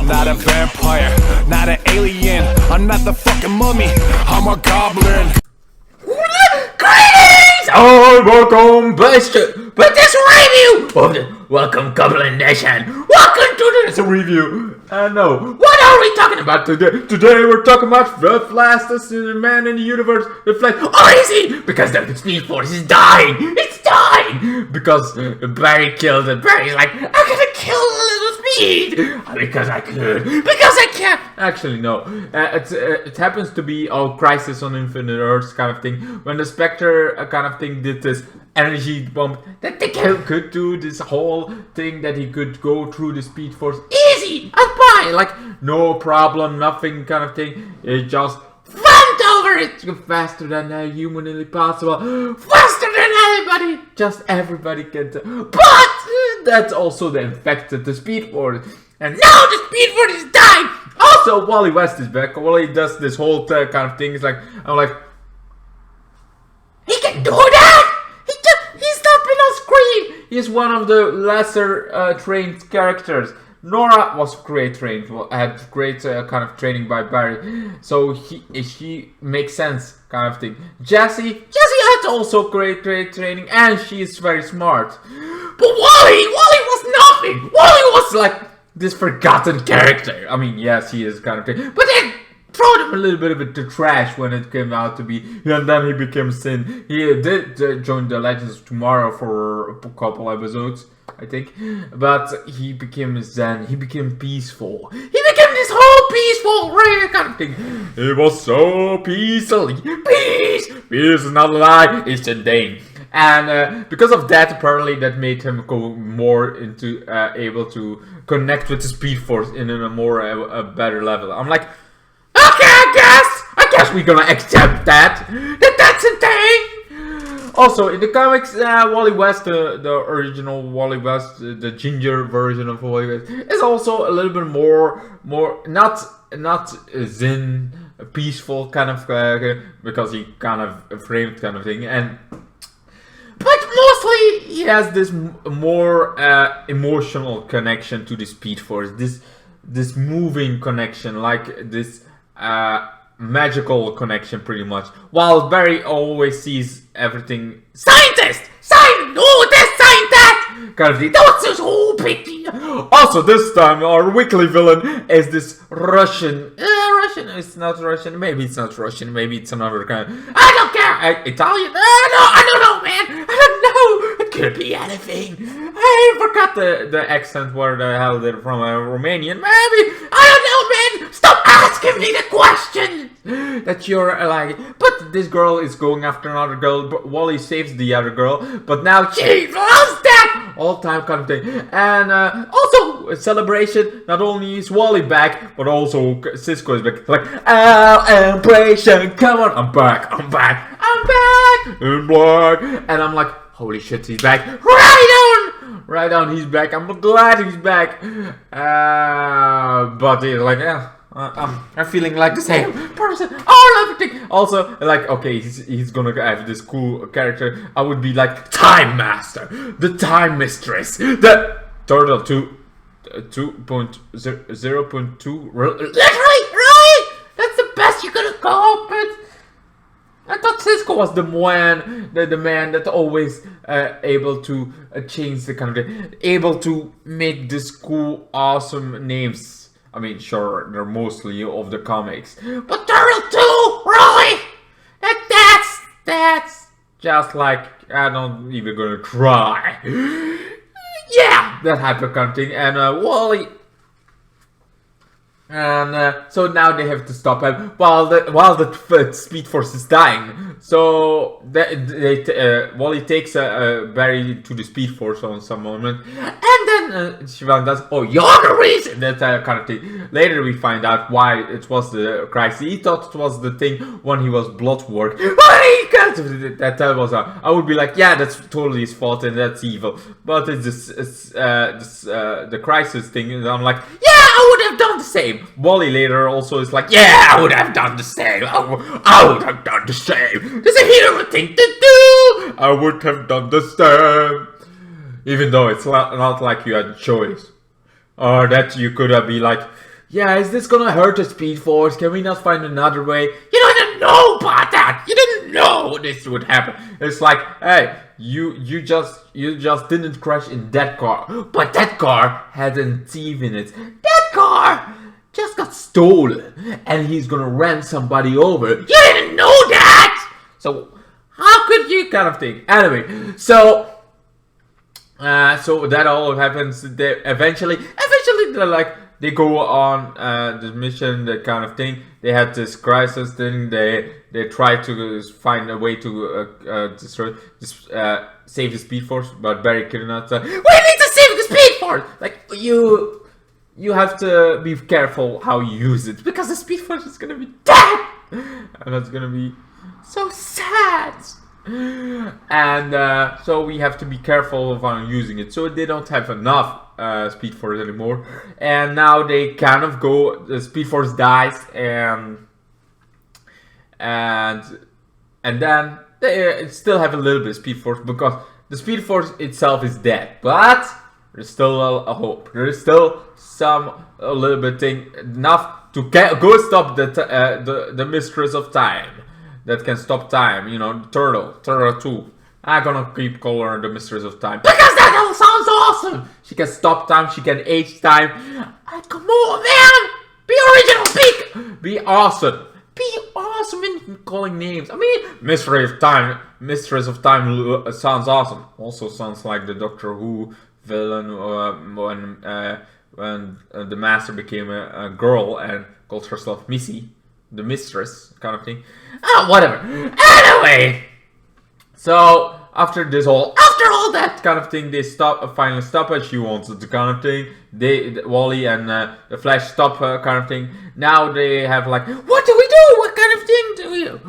not a vampire, not an alien. I'm not the fucking mummy, I'm a goblin. Greetings! Oh, welcome back to this review of the Welcome Goblin Nation. Welcome to this review. No, what are we talking about today? Today we're talking about the fastest man in the universe. The Flash. Oh, is he? Because the Speed Force is dying. It's dying because Barry killed it. Barry's like, I'm gonna kill a little Speed because I could. Because I can. Actually, no. It happens to be Crisis on Infinite Earths kind of thing. When the Spectre kind of thing did this energy bump that they could do this whole thing that he could go through the Speed Force easy, I'm fine, like no problem, nothing kind of thing. It just went over it faster than humanly possible, faster than anybody, just everybody can tell. But that's also the effect of the Speed Force, and now the Speed Force is dying. Also, Wally West is back. Wally does this whole kind of thing. It's like, I'm like, he can do that. He's not been on screen. He's one of the lesser trained characters. Nora was great trained, had great kind of training by Barry, so she makes sense kind of thing. Jessie had also great training, and she is very smart. But Wally was nothing. Wally was like this forgotten character. I mean, yes, he is kind of thing, but then throw him a little bit of the trash when it came out to be, and then he became Sin. He did join the Legends of Tomorrow for a couple episodes, I think, but he became Zen. He became peaceful. He became this whole peaceful kind of thing. It was so peaceful. Peace is not a lie. It's a thing. And because of that, apparently, that made him go more into able to connect with the Speed Force in a more a better level. I'm like, okay, I guess we're gonna accept that that's a thing. Also, in the comics, Wally West, the original Wally West, the ginger version of Wally West, is also a little bit more not zen, peaceful kind of because he kind of framed kind of thing, but mostly he has this more emotional connection to the Speed Force, this moving connection, like this magical connection pretty much, while Barry always sees everything scientist kind of thing. That was his whole big deal. Also, this time our weekly villain is this Russian. It's not Russian. Maybe it's not Russian. Maybe it's another kind. I don't care. Italian. No, I don't know, man. I don't know. It could be anything. I forgot the accent. Where the hell they're from? Romanian. Maybe. I don't know, man. Stop asking me the question that you're like. But this girl is going after another girl. But Wally saves the other girl. But now she loves that all time kind of thing. And also a celebration. Not only is Wally back, but also Cisco is back. Like, celebration. Come on, I'm back in black. And I'm like, holy shit, he's back. Right on, he's back. I'm glad he's back. But he's like, yeah, I'm feeling like the same person. Oh, everything. Also, like, okay, he's gonna have this cool character. I would be like Time Master, the Time Mistress, the Turtle 2.0.2. Right? That's the best you could have come up with. I thought Cisco was the man that always able to change the kind of thing, able to make this cool, awesome names. I mean, sure, they're mostly of the comics, but Turtle 2, really? That's just like, I'm not even gonna try. Yeah, that type of kind of thing. And Wally. And so now they have to stop him while the Speed Force is dying. So Wally takes Barry to the Speed Force on some moment, and then Siobhan does, oh, you're the reason, that kind of thing. Later we find out why it was the crisis. He thought it was the thing when he was blood work. That was I would be like, yeah, that's totally his fault and that's evil. But it's the crisis thing, and I'm like, yeah, I would have done the same. Wally later also is like, yeah, I would have done the same. I would have done the same. There's a hero thing to do. I would have done the same. Even though it's not like you had a choice. Or that you could have been like, yeah, is this gonna hurt the Speed Force? Can we not find another way? You didn't know about that. You didn't know this would happen. It's like, hey, you just didn't crash in that car, but that car had a thief in it. That car just got stolen, and he's gonna run somebody over. You didn't know that. So how could you, kind of thing? Anyway, so that all happens. They eventually they're like, they go on the mission, that kind of thing. They had this crisis thing. They try to find a way to destroy, save the Speed Force, but Barry cannot. We need to save the Speed Force. Like, you have to be careful how you use it, because the Speed Force is gonna be dead, and that's gonna be so sad. And so we have to be careful of how using it. So they don't have enough Speed Force anymore, and now they kind of go. The Speed Force dies, and then they still have a little bit of Speed Force, because the Speed Force itself is dead, but there's still a hope. There is still a little bit thing enough to go stop the Mistress of Time. That can stop time, you know, Turtle 2. I'm gonna keep calling her the Mistress of Time, because that sounds awesome! She can stop time, she can age time. Come on, man! Be original, be awesome! Be awesome in calling names. I mean, Mistress of Time sounds awesome. Also sounds like the Doctor Who villain when the Master became a girl and called herself Missy. The Mistress, kind of thing. Whatever. Anyway, so after all that kind of thing, they finally stop it. She wants the kind of thing. Wally and the Flash stop kind of thing. Now they have like, what do we do? What kind of thing do we do?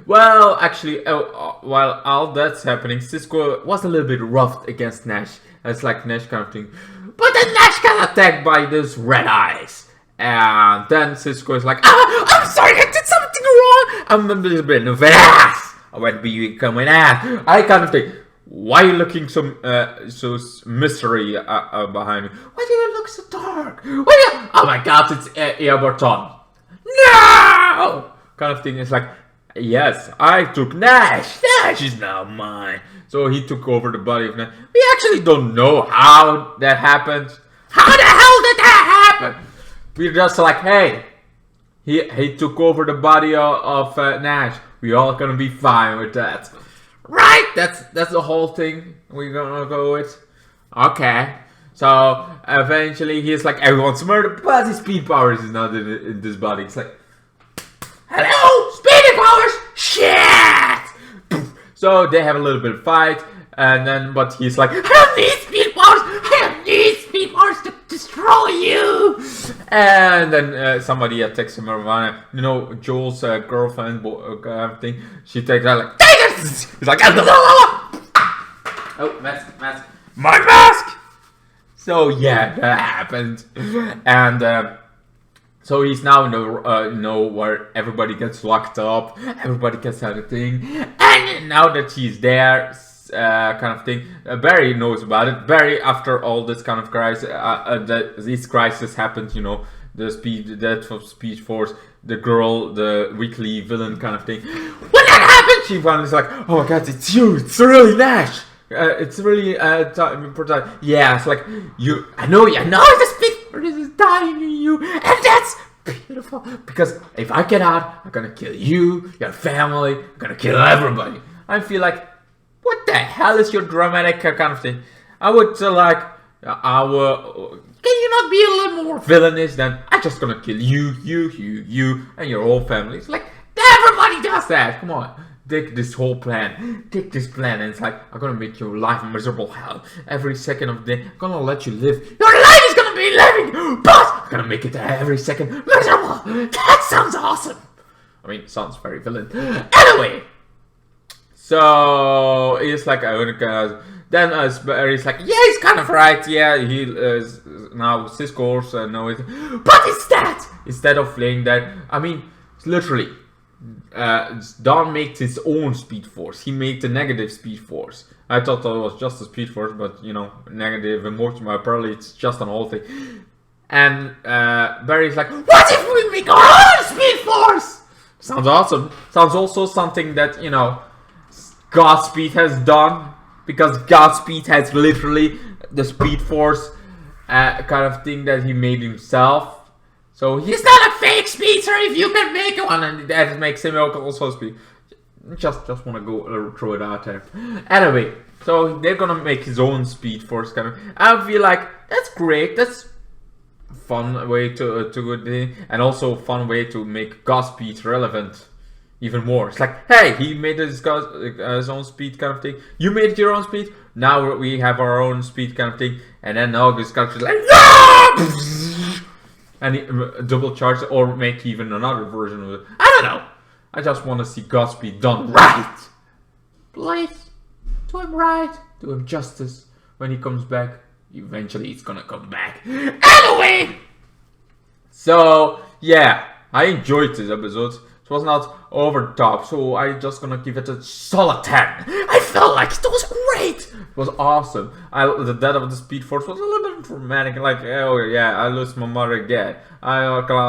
Well, actually, while all that's happening, Cisco was a little bit rough against Nash. It's like Nash kind of thing. But then Nash got attacked by those red eyes. And then Cisco is like, I'm sorry, I did something wrong. I'm a little bit of an ass. I went become an ass. I kind of think, why are you looking so mystery behind me? Why do you look so dark? Oh my God, it's Ep14. No! Kind of thing. It's like, yes, I took Nash. Nash is now mine. So he took over the body of Nash. We actually don't know how that happened. How the hell did that happen? We're just like, hey, he took over the body of Nash. We all gonna be fine with that, right? That's the whole thing we're gonna go with. Okay, so eventually he's like, everyone's murdered, but his speed powers is not in this body. It's like, hello, speed powers, shit. So they have a little bit of fight, and then but he's like, I don't need speed powers. I don't need speed powers to destroy you. And then somebody attacks him around. You know, Joel's girlfriend thing. She takes out like, take this. He's like, oh, mask, my mask. So yeah, that happened, and so he's now in the where everybody gets locked up, everybody gets everything, and now that he's there. Kind of thing. Barry knows about it. Barry, after all this kind of crisis, this crisis happened. You know, the death of Speed Force, the girl, the weekly villain kind of thing. When that happened, she finally is like, "Oh my God, it's you! It's really Nash! It's really yeah, it's like you. I know the Speed Force is dying in you, and that's beautiful. Because if I get out, I'm gonna kill you, your family. I'm gonna kill everybody. I feel like." What the hell is your dramatic kind of thing? I would like, can you not be a little more villainous than I'm just gonna kill you, and your whole family? It's like, everybody does that. Come on, take this whole plan. Take this plan, and it's like, I'm gonna make your life a miserable hell. Every second of the day, I'm gonna let you live. Your life is gonna be living, but I'm gonna make it every second miserable. That sounds awesome. I mean, it sounds very villain. Anyway. So he's like, then Barry's like, yeah, he's kind of right. Yeah, he is now Cisco's know it, but instead of playing that, I mean, literally, Don makes his own Speed Force. He made the negative Speed Force. I thought that was just a Speed Force, but you know, negative emotion. Apparently, it's just an whole thing. And Barry's like, what if we make our own Speed Force? Sounds awesome. Sounds also something that, you know, Godspeed has done. Because Godspeed has literally the Speed Force kind of thing that he made himself. So he's not a fake speedster if you can make one, and that makes him also speed. Just want to go throw it out there. Anyway, so they're gonna make his own Speed Force kind of. I feel like that's great. That's fun way to do, and also fun way to make Godspeed relevant even more. It's like, hey, he made his own speed kind of thing. You made your own speed. Now we have our own speed kind of thing. And then August comes like, no! And he, double charge or make even another version of it. I don't know. I just want to see Godspeed done right. Please, do him right. Do him justice when he comes back. Eventually, he's gonna come back. Anyway! So, yeah. I enjoyed this episode. It was not over the top, so I just gonna give it a solid 10. I felt like it was great. It was awesome. The death of the Speed Force was a little bit dramatic. Like, oh yeah, I lost my mother again. I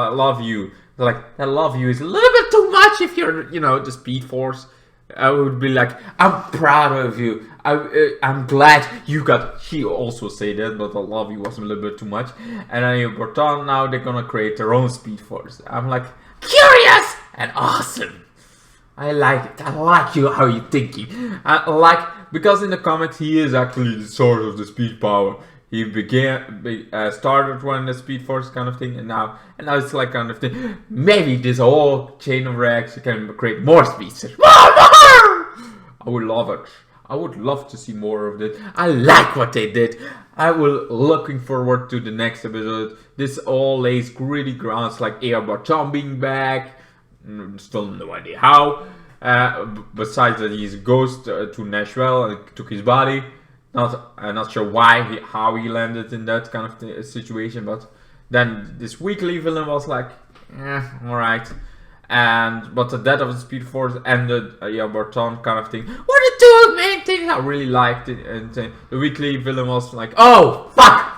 love you. Like, I love you is a little bit too much if you're, you know, the Speed Force. I would be like, I'm proud of you. I'm glad you got. She also said that, but I love you was a little bit too much. And then Ep14, now they're gonna create their own Speed Force. I'm like, curious and awesome. I like it. I like you how you're thinking. I like, because in the comics he is actually the source of the speed power. He started running the Speed Force kind of thing, and now it's like kind of thing. Maybe this whole chain of reactions can create more speedsters. I would love it. I would love to see more of it. I like what they did. I will looking forward to the next episode. This all lays gritty grounds like Ep14 being back. Still no idea how. Besides that, he's a ghost to Nashville and took his body. I'm not sure why, how he landed in that kind of situation. But then this weekly villain was like, alright. But the death of the Speed Force ended Ep14 kind of thing. What are the two main things I really liked? And the weekly villain was like, oh fuck!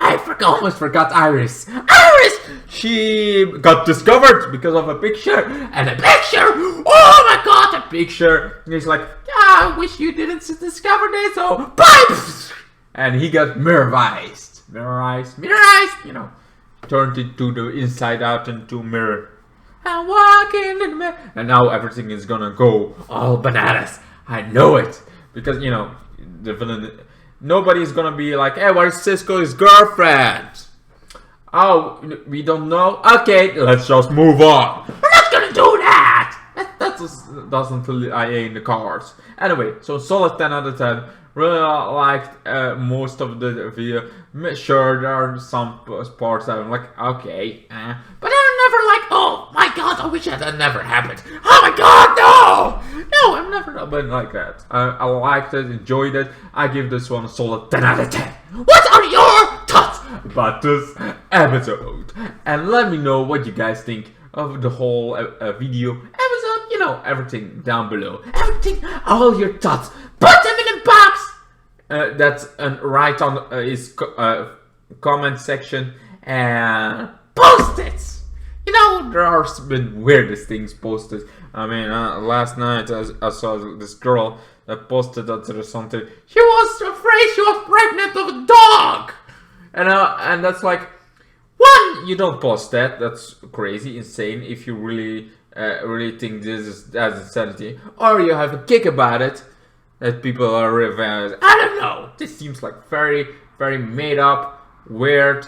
I almost forgot Iris. Iris! She got discovered because of a picture. And a picture! Oh my god, a picture! And he's like, I wish you didn't discover this, so bye! And he got mirrorized, you know. Turned into the inside out into a mirror. I'm walking in the mirror. And now everything is gonna go all bananas. I know it. Because, you know, the villain... Nobody's gonna be like, hey, where's Cisco's girlfriend? Oh, we don't know? Okay, let's just move on. We're not gonna do that! That doesn't IA in the cards. Anyway, so solid 10 out of 10. Really liked most of the video. Sure, there are some parts that I'm like, okay. But I'm never like, oh my god, I wish that had never happened. Oh my god, no! No, I've never been like that. I liked it, enjoyed it. I give this one a solid 10 out of 10. What are your thoughts about this episode? And let me know what you guys think of the whole video episode. You know, everything down below. Everything, all your thoughts. Put them in the box. That's right on his comment section. And post it. You know, there are been weirdest things posted. I mean, last night I saw this girl that posted that there was something. She was afraid she was pregnant of a dog. And that's like, one, you don't post that. That's crazy, insane. If you really think this is as insanity, or you have a kick about it, that people are revenge. I don't know. This seems like very, very made up, weird,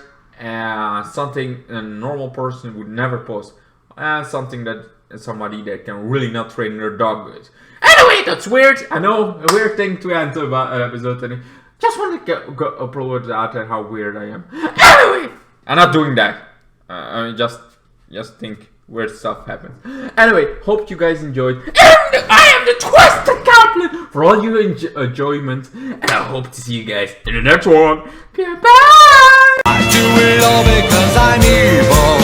something a normal person would never post, and something that somebody that can really not train their dog with. Anyway, that's weird. I know, a weird thing to end about an episode. And just want to go upload it out there how weird I am. Anyway, I'm not doing that. I just think weird stuff happens. Anyway, hope you guys enjoyed. And I am the Twisted Goblin for all your enjoyment. And I hope to see you guys in the next one. Goodbye. I do it all because I'm evil,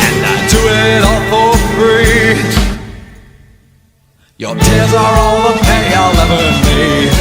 and I do it all for free. Your tears are all the pay I'll ever need.